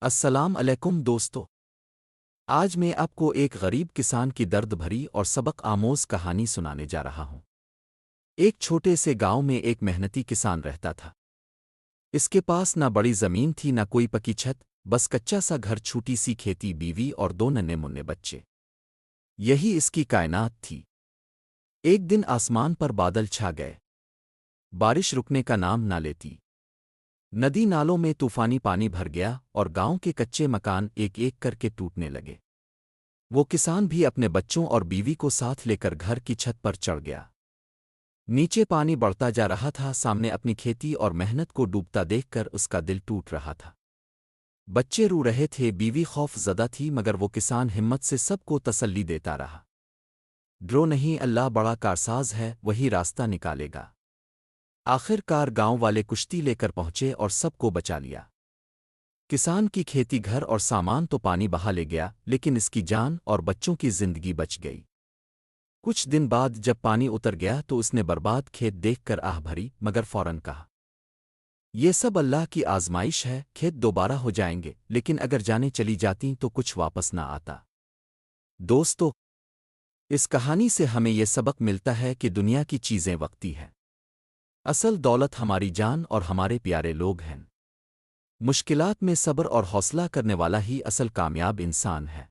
السلام علیکم دوستو، آج میں آپ کو ایک غریب کسان کی درد بھری اور سبق آموز کہانی سنانے جا رہا ہوں۔ ایک چھوٹے سے گاؤں میں ایک محنتی کسان رہتا تھا۔ اس کے پاس نہ بڑی زمین تھی نہ کوئی پکی چھت، بس کچا سا گھر، چھوٹی سی کھیتی، بیوی اور دو ننھے منھے بچے۔ یہی اس کی کائنات تھی۔ ایک دن آسمان پر بادل چھا گئے، بارش رکنے کا نام نہ لیتی۔ ندی نالوں میں طوفانی پانی بھر گیا اور گاؤں کے کچے مکان ایک ایک کر کے ٹوٹنے لگے۔ وہ کسان بھی اپنے بچوں اور بیوی کو ساتھ لے کر گھر کی چھت پر چڑھ گیا۔ نیچے پانی بڑھتا جا رہا تھا، سامنے اپنی کھیتی اور محنت کو ڈوبتا دیکھ کر اس کا دل ٹوٹ رہا تھا۔ بچے رو رہے تھے، بیوی خوف زدہ تھی، مگر وہ کسان ہمت سے سب کو تسلی دیتا رہا۔ ڈرو نہیں، اللہ بڑا کارساز ہے، وہی راستہ نکالے گا۔ آخر کار گاؤں والے کشتی لے کر پہنچے اور سب کو بچا لیا۔ کسان کی کھیتی، گھر اور سامان تو پانی بہا لے گیا، لیکن اس کی جان اور بچوں کی زندگی بچ گئی۔ کچھ دن بعد جب پانی اتر گیا تو اس نے برباد کھیت دیکھ کر آہ بھری، مگر فوراً کہا، یہ سب اللہ کی آزمائش ہے، کھیت دوبارہ ہو جائیں گے، لیکن اگر جانیں چلی جاتی تو کچھ واپس نہ آتا۔ دوستو، اس کہانی سے ہمیں یہ سبق ملتا ہے کہ دنیا کی چیزیں وقتی ہیں، اصل دولت ہماری جان اور ہمارے پیارے لوگ ہیں۔ مشکلات میں صبر اور حوصلہ کرنے والا ہی اصل کامیاب انسان ہے۔